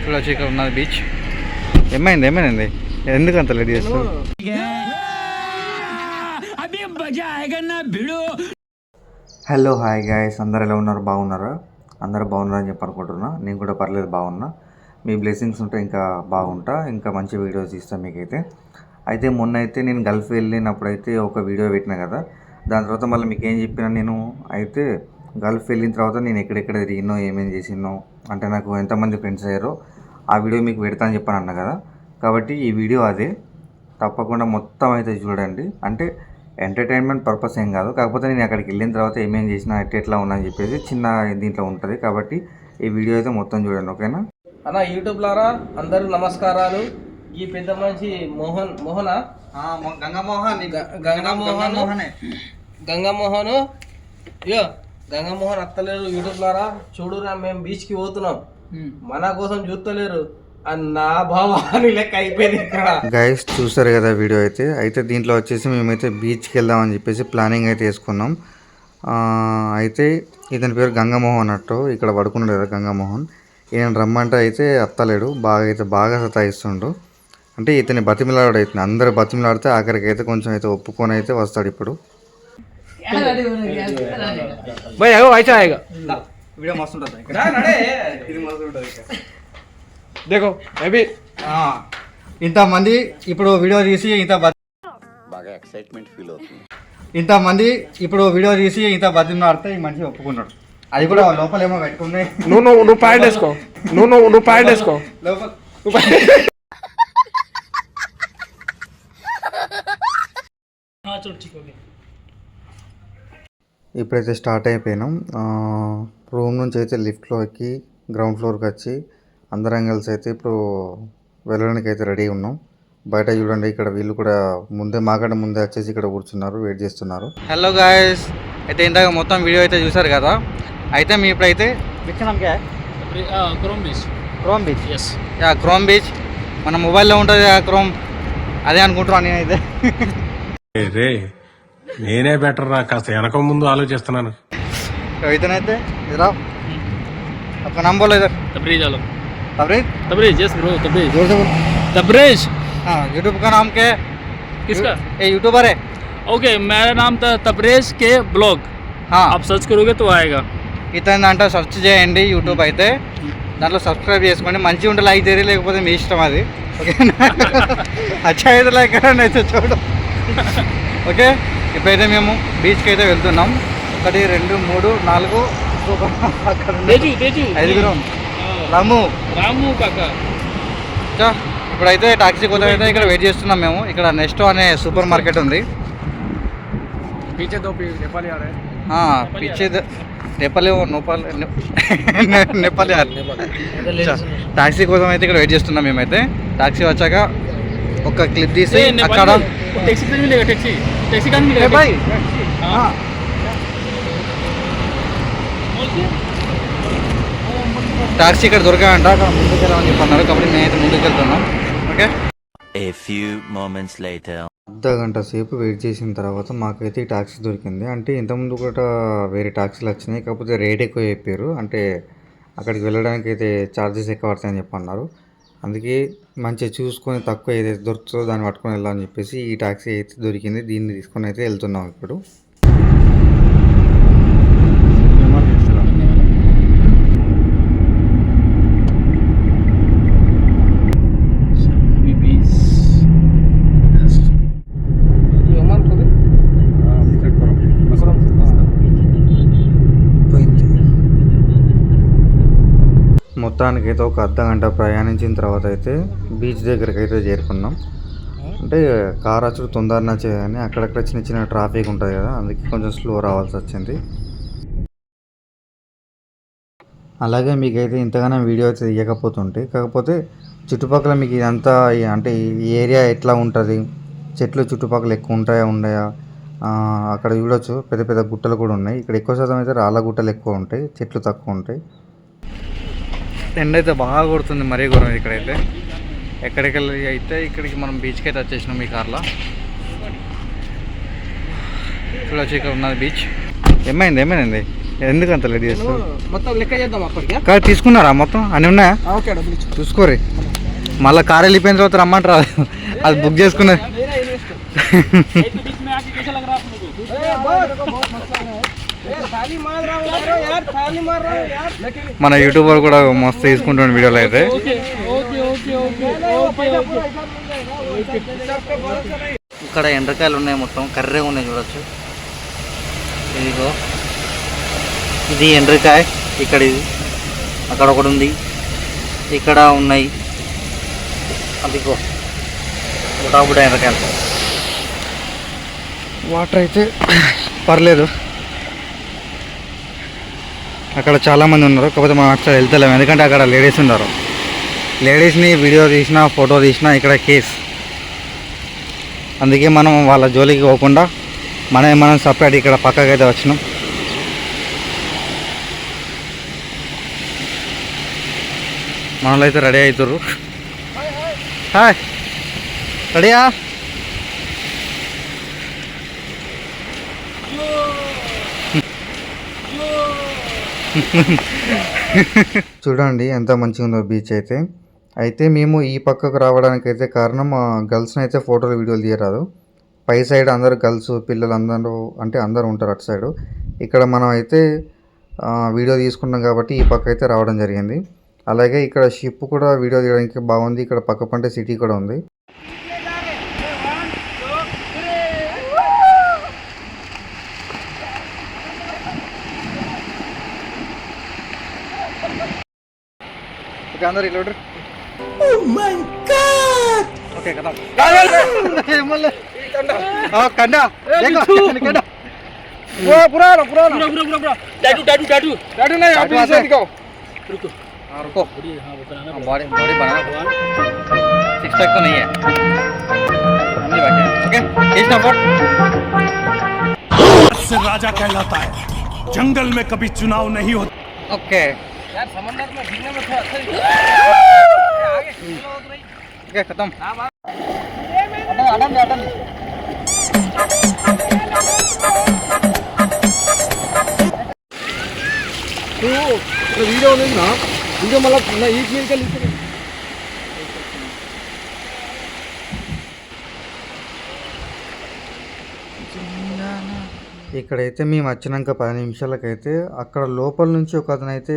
చూడొచ్చు ఇక్కడ ఉన్నది బీచ్. ఏమైంది ఎందుకు అంత లేట్ చేస్తావు? హలో హాయ్ గాయస్, అందరు ఎలా ఉన్నారు? బాగున్నారా? అందరూ బాగున్నారని చెప్పి అనుకుంటున్నా. నేను కూడా పర్లేదు బాగున్నా. మీ బ్లెస్సింగ్స్ ఉంటే ఇంకా బాగుంటా, ఇంకా మంచి వీడియోస్ ఇస్తాను మీకైతే. అయితే మొన్న అయితే నేను గల్ఫ్ వెళ్ళినప్పుడు అయితే ఒక వీడియో పెట్టినా కదా, దాని తర్వాత మళ్ళీ మీకు ఏం చెప్పినా నేను అయితే గల్ఫ్ వెళ్ళిన తర్వాత నేను ఎక్కడెక్కడ తిరిగినో ఏమేం చేసినో, అంటే నాకు ఎంతమంది ఫ్రెండ్స్ అయ్యారో ఆ వీడియో మీకు పెడతా అని చెప్పాను అన్నా కదా. కాబట్టి ఈ వీడియో అదే, తప్పకుండా మొత్తం అయితే చూడండి. అంటే ఎంటర్టైన్మెంట్ పర్పస్ ఏం కాదు, కాకపోతే నేను అక్కడికి వెళ్ళిన తర్వాత ఏమేం చేసినా ఎట్లా ఉన్నా అని చెప్పేసి చిన్న దీంట్లో ఉంటుంది. కాబట్టి ఈ వీడియో అయితే మొత్తం చూడండి, ఓకేనా అన్న? యూట్యూబ్ లారా అందరూ నమస్కారాలు. ఈ పెద్ద మనిషి మోహన్ గంగమోహన్ అత్తలేరు. యూట్యూబ్ లారా చూడురా, మేము బీచ్కి పోతున్నాం, మన కోసం చూస్తలేరు అన్న భావాన్ని లెక్క అయిపోయింది ఇక్కడ. గైస్ చూస్తారు కదా వీడియో అయితే దీంట్లో వచ్చేసి మేమైతే బీచ్కి వెళ్దామని చెప్పేసి ప్లానింగ్ అయితే వేసుకున్నాం. అయితే ఇతని పేరు గంగమోహన్ అన్నట్టు, ఇక్కడ పడుకున్నాడు కదా గంగమోహన్. ఈయన రమ్మంటే అయితే అత్తలేడు, బాగా సతాయిస్తుండు. అంటే ఇతని బతిమిలాడు అవుతుంది, అందరు బతిమిలాడితే ఆఖరికి అయితే కొంచెం అయితే ఒప్పుకొని అయితే వస్తాడు ఇప్పుడు. వీడియో మస్తు ఉంటుంది, దేకో మేబీ ఇంతమంది ఇప్పుడు వీడియో తీసి బాగా ఎక్సైట్మెంట్ ఫీల్ అవుతుంది. ఇంతమంది ఇప్పుడు వీడియో తీసి ఇంత బతిమిలాడితే ఈ మనిషి ఒప్పుకున్నాడు. అది కూడా లోపల ఏమో పెట్టుకున్నాయి. నువ్వు ప్యాంట్ వేసుకో, నువ్వు ప్యాంట్ వేసుకో లోపల. ఇప్పుడైతే స్టార్ట్ అయిపోయినాం. రూమ్ నుంచి అయితే లిఫ్ట్లో ఎక్కి గ్రౌండ్ ఫ్లోర్కి వచ్చి అందరం కలిసి అయితే ఇప్పుడు వెళ్ళడానికి అయితే రెడీ ఉన్నాం. బయట చూడండి, ఇక్కడ వీళ్ళు కూడా మాకంటే ముందే వచ్చేసి ఇక్కడ కూర్చున్నారు, వెయిట్ చేస్తున్నారు. హలో గాయస్, అయితే ఇందాక మొత్తం వీడియో అయితే చూసారు కదా. అయితే మీ ఇప్పుడైతే క్రోమ్ బీచ్ మన మొబైల్లో ఉంటుంది క్రోమ్, అదే అనుకుంటున్నాను నేనైతే. నేనే బెటర్ రా, కాస్త వెనక ముందు ఆలోచిస్తున్నాను. ఇతనైతే ఇరా आपका नाम बोलो इधर। तबरेज आलम। Tabrez yes bro, Tabrez. जोर से बोलो। तबरेज। हाँ, यूट्यूब का नाम क्या है? किसका? ये यूट्यूबर है। ओके, मेरा नाम था तबरेज के ब्लॉग। हाँ, आप सर्च करोगे तो आएगा। ఇతని దాంట్లో సెర్చ్ చేయండి యూట్యూబ్ అయితే, దాంట్లో సబ్స్క్రైబ్ చేసుకోండి. మంచిగా ఉంటే లైక్ చేయరు, లేకపోతే మీ ఇష్టం అది, ఓకేనా? అచ్చా అయితే లైక్ కరండి, అయితే చూడు, ఓకే. ఇప్పుడైతే మేము బీచ్కి అయితే వెళ్తున్నాం. 1 2 3 4 5 రాము కాకా. ఇప్పుడైతే టాక్సీ కోసం అయితే ఇక్కడ వెయిట్ చేస్తున్నాం మేము. ఇక్కడ నెక్స్ట్ అనే సూపర్ మార్కెట్ ఉంది. నేపాలి టాక్సీ కోసం అయితే ఇక్కడ వెయిట్ చేస్తున్నాం మేమైతే. టాక్సీ వచ్చాక ఒక క్లిప్ తీసి అక్కడ టాక్సీ ఇక్కడ దొరకాయంట, అక్కడ ముందుకు వెళ్ళామని చెప్పి అన్నారు. కాబట్టి మేమైతే ముందుకు వెళ్తున్నాం, ఓకే. అర్ధ గంట సేపు వెయిట్ చేసిన తర్వాత మాకైతే ఈ టాక్సీ దొరికింది. అంటే ఇంతకుముందు కూడా వేరే టాక్సీలు వచ్చినాయి, కాకపోతే రేట్ ఎక్కువ చెప్పారు. అంటే అక్కడికి వెళ్ళడానికి అయితే ఛార్జెస్ ఎక్కువ పడతాయని చెప్పి అన్నారు. అందుకే మంచిగా చూసుకొని తక్కువ ఏదైతే దొరుకుతుందో దాన్ని పట్టుకొని వెళ్ళాలని చెప్పేసి ఈ టాక్సీ అయితే దొరికింది. దీన్ని తీసుకొని అయితే వెళ్తున్నాం ఇప్పుడు. మొత్తానికి అయితే ఒక అర్ధ గంట ప్రయాణించిన తర్వాత అయితే బీచ్ దగ్గరికి అయితే చేరుకున్నాం. అంటే కార్ వచ్చి తొందరగా వచ్చేది, కానీ అక్కడక్కడ చిన్న చిన్న ట్రాఫిక్ ఉంటుంది కదా, అందుకే కొంచెం స్లో రావాల్సి వచ్చింది. అలాగే మీకైతే ఇంతగానో వీడియో అయితే తీయకపోతుంటే, కాకపోతే చుట్టుపక్కల మీకు ఇదంతా అంటే ఈ ఏరియా ఎట్లా ఉంటుంది, చెట్లు చుట్టుపక్కల ఎక్కువ ఉండయా అక్కడ చూడొచ్చు. పెద్ద పెద్ద గుట్టలు కూడా ఉన్నాయి. ఇక్కడ ఎక్కువ శాతం అయితే రాళ్ళ గుట్టలు ఎక్కువ ఉంటాయి, చెట్లు తక్కువ ఉంటాయి. ఎండ అయితే బాగా కొడుతుంది, మరీ ఘోరం ఇక్కడైతే. ఎక్కడికి వెళ్ళి అయితే ఇక్కడికి మనం బీచ్కి అయితే వచ్చేసినాం ఈ కార్లో. చూడొచ్చు ఇక్కడ ఉన్నది బీచ్. ఏమైంది ఎందుకు అంత లేట్ చేస్తావు? మొత్తం లెక్క చేద్దాం అప్పటికే. కాదు తీసుకున్నారా మొత్తం అన్నీ ఉన్నాయా? ఓకే డబ్బులు ఇచ్చు. చూసుకోరి మళ్ళీ కారు వెళ్ళిపోయిన తర్వాత రమ్మంటారా? అది బుక్ చేసుకున్నది. మన యూట్యూబర్ కూడా మస్తు తీసుకుంటున్న వీడియోలు అయితే. ఇక్కడ ఎండ్రకాయలు ఉన్నాయి, మొత్తం కర్రే ఉన్నాయి చూడొచ్చు. ఇదిగో ఇది ఎండ్రకాయ, ఇక్కడ ఇది, అక్కడ ఒకటి ఉంది, ఇక్కడ ఉన్నాయి. అదిగో బుటాబుటా ఎండ్రకాయలు. వాటర్ అయితే పర్లేదు, అక్కడ చాలామంది ఉన్నారు. కాకపోతే మనం అక్కడ వెళ్తలేము, ఎందుకంటే అక్కడ లేడీస్ ఉన్నారు. లేడీస్ని వీడియో తీసినా ఫోటో తీసినా ఇక్కడ కేస్. అందుకే మనం వాళ్ళ జోలికి పోకుండా మనం సపరేట్ ఇక్కడ పక్కకి అయితే వచ్చినాం. మనలో అయితే రెడీ అవుతారు. హాయ్, రెడీయా? చూడండి ఎంత మంచిగా ఉందో బీచ్ అయితే. అయితే మేము ఈ పక్కకు రావడానికి అయితే కారణం గర్ల్స్ని అయితే ఫోటోలు వీడియోలు తీయరాదు. పై సైడ్ అందరు గర్ల్స్ పిల్లలు అందరూ అంటే అందరూ ఉంటారు అటు సైడు. ఇక్కడ మనం అయితే వీడియో తీసుకున్నాం కాబట్టి ఈ పక్క అయితే రావడం జరిగింది. అలాగే ఇక్కడ షిప్ కూడా వీడియో తీయడానికి బాగుంది. ఇక్కడ పక్క పంటే సిటీ కూడా ఉంది. ఓకే అందరు ఇలా ఓకే కదా కండా रुको बॉडी बॉडी बना 6 पैक तो नहीं है, फैमिली बैठे हैं. ओके खींचना फोट. से राजा कहलाता है, जंगल में कभी चुनाव नहीं होता. ओके यार समंदर में गिरने में थोड़ा अच्छा ओके खत्म. अटन वीडियो नहीं ना, वीडियो मतलब ना एक मिनट का लिख. ఇక్కడైతే మేము వచ్చినాక 10 నిమిషాలకైతే అక్కడ లోపల నుంచి ఒక అతను అయితే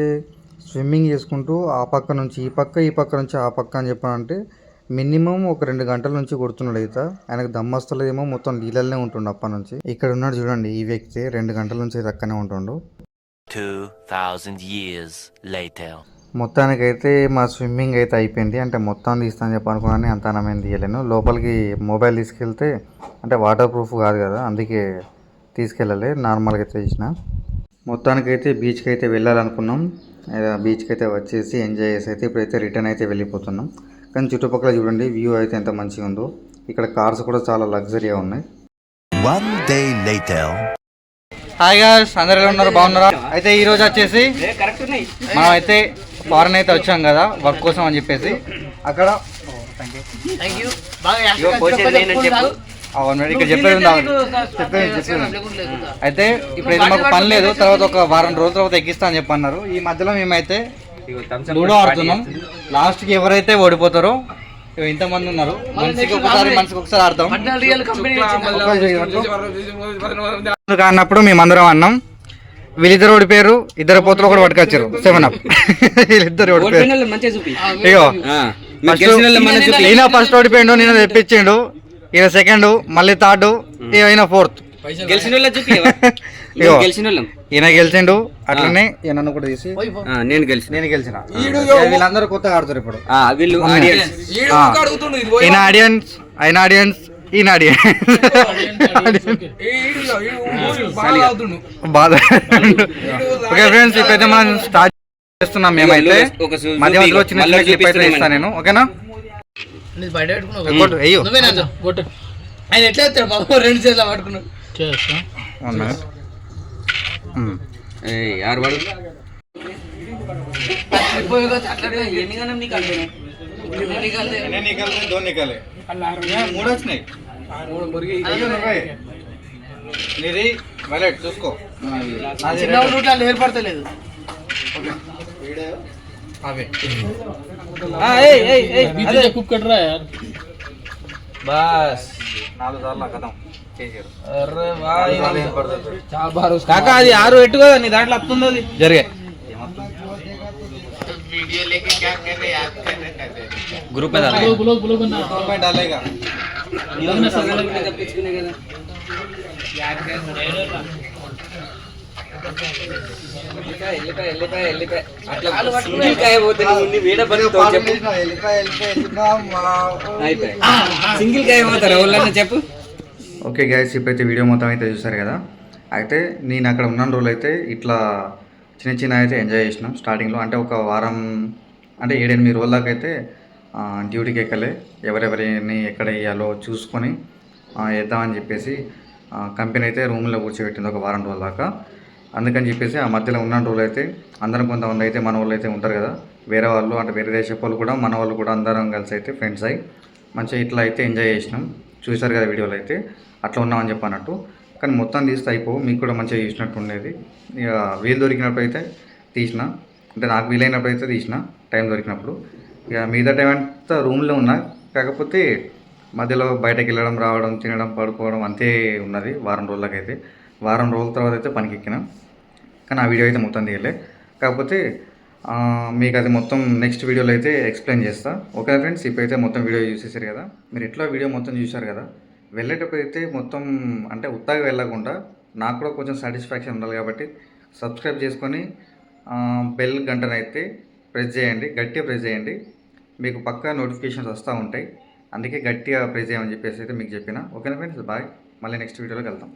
స్విమ్మింగ్ చేసుకుంటూ ఆ పక్క నుంచి ఈ పక్క, ఈ పక్క నుంచి ఆ పక్క అని చెప్పానంటే మినిమం ఒక 2 గంటల నుంచి కొడుతున్నాడు అయితే. ఆయనకు దమ్మస్తలేమో, మొత్తం నీళ్ళనే ఉంటుండు అప్పటి నుంచి. ఇక్కడ ఉన్నాడు చూడండి ఈ వ్యక్తి, 2 గంటల నుంచి అయితే అక్కనే ఉంటుండు. 2000 years later. మొత్తానికైతే మా స్విమ్మింగ్ అయితే అయిపోయింది. అంటే మొత్తం తీస్తాను చెప్పనుకున్నాను, అంత నేను తీయలేను. లోపలికి మొబైల్ తీసుకెళ్తే అంటే వాటర్ ప్రూఫ్ కాదు కదా, అందుకే తీసుకెళ్ళలే, నార్మల్గా అయితే తీసిన. మొత్తానికైతే బీచ్కి అయితే వెళ్ళాలనుకున్నాం. బీచ్కి అయితే వచ్చేసి ఎంజాయ్ చేసి అయితే ఇప్పుడైతే రిటర్న్ అయితే వెళ్ళిపోతున్నాం. కానీ చుట్టుపక్కల చూడండి వ్యూ అయితే ఎంత మంచిగా ఉందో. ఇక్కడ కార్స్ కూడా చాలా లగ్జరీగా ఉన్నాయి. One day later. Hi guys, అందరూ ఎలా ఉన్నారు? బాగున్నారా? అయితే ఈ రోజు వచ్చేసి మనం అయితే ఫారెన్ అయితే వచ్చాం కదా వర్క్ కోసం అని చెప్పేసి. అక్కడ ఇక్కడ చెప్పేది అయితే ఇప్పుడు మాకు పని లేదు, తర్వాత ఒక వారం రోజుల తర్వాత ఎక్కిస్తా అని చెప్పన్నారు. ఈ మధ్యలో మేమైతే లూడో ఆడుతున్నాం. లాస్ట్కి ఎవరైతే ఓడిపోతారో, ఇంతమంది ఉన్నారు, మనిషికి ఒకసారి ఆడతాం అన్నప్పుడు మేమందరం అన్నాం. వీళ్ళిద్దరు ఓడిపోయారు, ఇద్దరు పోతులు కూడా పట్టుకొచ్చారు 7 up. వీళ్ళిద్దరు ఓడిపోయారు. అయ్యో ఈయన ఫస్ట్ ఓడిపోయాడు, నేను తెప్పించిండు. ఈయన సెకండ్, మళ్ళీ థర్డ్, ఈయన ఫోర్త్. ఈయన గెలిచిండు. అట్లనే నన్ను కూడా తీసి నేను గెలిచిన. వీళ్ళందరూ కొత్తగా ఆడుతారు ఇప్పుడు. ఈయన ఆడియన్స్, ఆయన ఆడియన్స్, ఈయన ఆడియన్స్. బాధ. ఓకే ఫ్రెండ్స్, ఇప్పుడైతే మనం స్టార్ట్ చేస్తున్నాం. మేమైతే మధ్య మధ్యలో చిన్న క్లిప్ అయితే ఇస్తాను నేను, ఓకేనా? ఆయన ఎట్లా ఎత్తాడు బాబు, 2 చేతులు పట్టుకున్నాడు. వైలెట్ చూసుకో చిన్న రూట్లో ఏర్పడతలేదు అవే బస్ 4 సార్లు కథం చేసారు అరే కాకా అది 6 ఎట్టు కదా నీ దాంట్లో వస్తుంది అది జరిగే ग्रुप में डालेगा సింగిల్ కాయ పోతారా వాళ్ళని చెప్పు. ఓకే గైస్, ఇప్పుడైతే వీడియో మొత్తం అయితే చూసారు కదా. అయితే నేను అక్కడ ఉన్న రోజులు అయితే ఇట్లా చిన్న చిన్న అయితే ఎంజాయ్ చేసినాం స్టార్టింగ్లో. అంటే ఒక వారం అంటే 7-8 రోజుల దాకా అయితే డ్యూటీకి ఎక్కలే. ఎవరెవరిని ఎక్కడ వేయాలో చూసుకొని వేద్దామని చెప్పేసి కంపెనీ అయితే రూమ్లో కూర్చోబెట్టింది ఒక వారం రోజుల దాకా. అందుకని చెప్పేసి ఆ మధ్యలో ఉన్న రోజులు అయితే అందరం కొంతమంది అయితే మన వాళ్ళు అయితే ఉంటారు కదా, వేరే వాళ్ళు అంటే వేరే దేశపు వాళ్ళు కూడా మన వాళ్ళు కూడా అందరం కలిసి అయితే ఫ్రెండ్స్ అయ్యి మంచిగా ఇట్లా అయితే ఎంజాయ్ చేసినాం. చూసారు కదా వీడియోలో అయితే అట్లా ఉన్నామని చెప్పన్నట్టు. కానీ మొత్తం తీస్తే అయిపోవు, మీకు కూడా మంచిగా చూసినట్టు ఉండేది. ఇక వీలు దొరికినప్పుడు అయితే తీసిన, అంటే నాకు వీలైనప్పుడు అయితే తీసిన టైం దొరికినప్పుడు. ఇక మిగతా టైం అంతా రూమ్లో ఉన్నా, కాకపోతే మధ్యలో బయటకు వెళ్ళడం రావడం తినడం పడుకోవడం అంతే ఉన్నది వారం రోజులకైతే. వారం రోజుల తర్వాత అయితే పనికి ఎక్కినాం, కానీ ఆ వీడియో అయితే మొత్తం తీయలే. కాకపోతే మీకు అది మొత్తం నెక్స్ట్ వీడియోలో అయితే ఎక్స్ప్లెయిన్ చేస్తా. ఓకే ఫ్రెండ్స్, ఇప్పుడైతే మొత్తం వీడియో చూసేసారు కదా. మీరు ఎట్లా వీడియో మొత్తం చూసారు కదా. వెళ్ళేటప్పుడు అయితే మొత్తం అంటే ఉత్తగా వెళ్ళకుండా నాకు కూడా కొంచెం సాటిస్ఫాక్షన్ ఉండాలి కాబట్టి సబ్స్క్రైబ్ చేసుకొని బెల్ గంటనైతే ప్రెస్ చేయండి, గట్టిగా ప్రెస్ చేయండి. మీకు పక్కా నోటిఫికేషన్స్ వస్తూ ఉంటాయి, అందుకే గట్టిగా ప్రెస్ చేయమని చెప్పేసి అయితే మీకు చెప్పిన. ఓకేనా ఫ్రెండ్స్, బాయ్. మళ్ళీ నెక్స్ట్ వీడియోలోకి వెళ్తాం.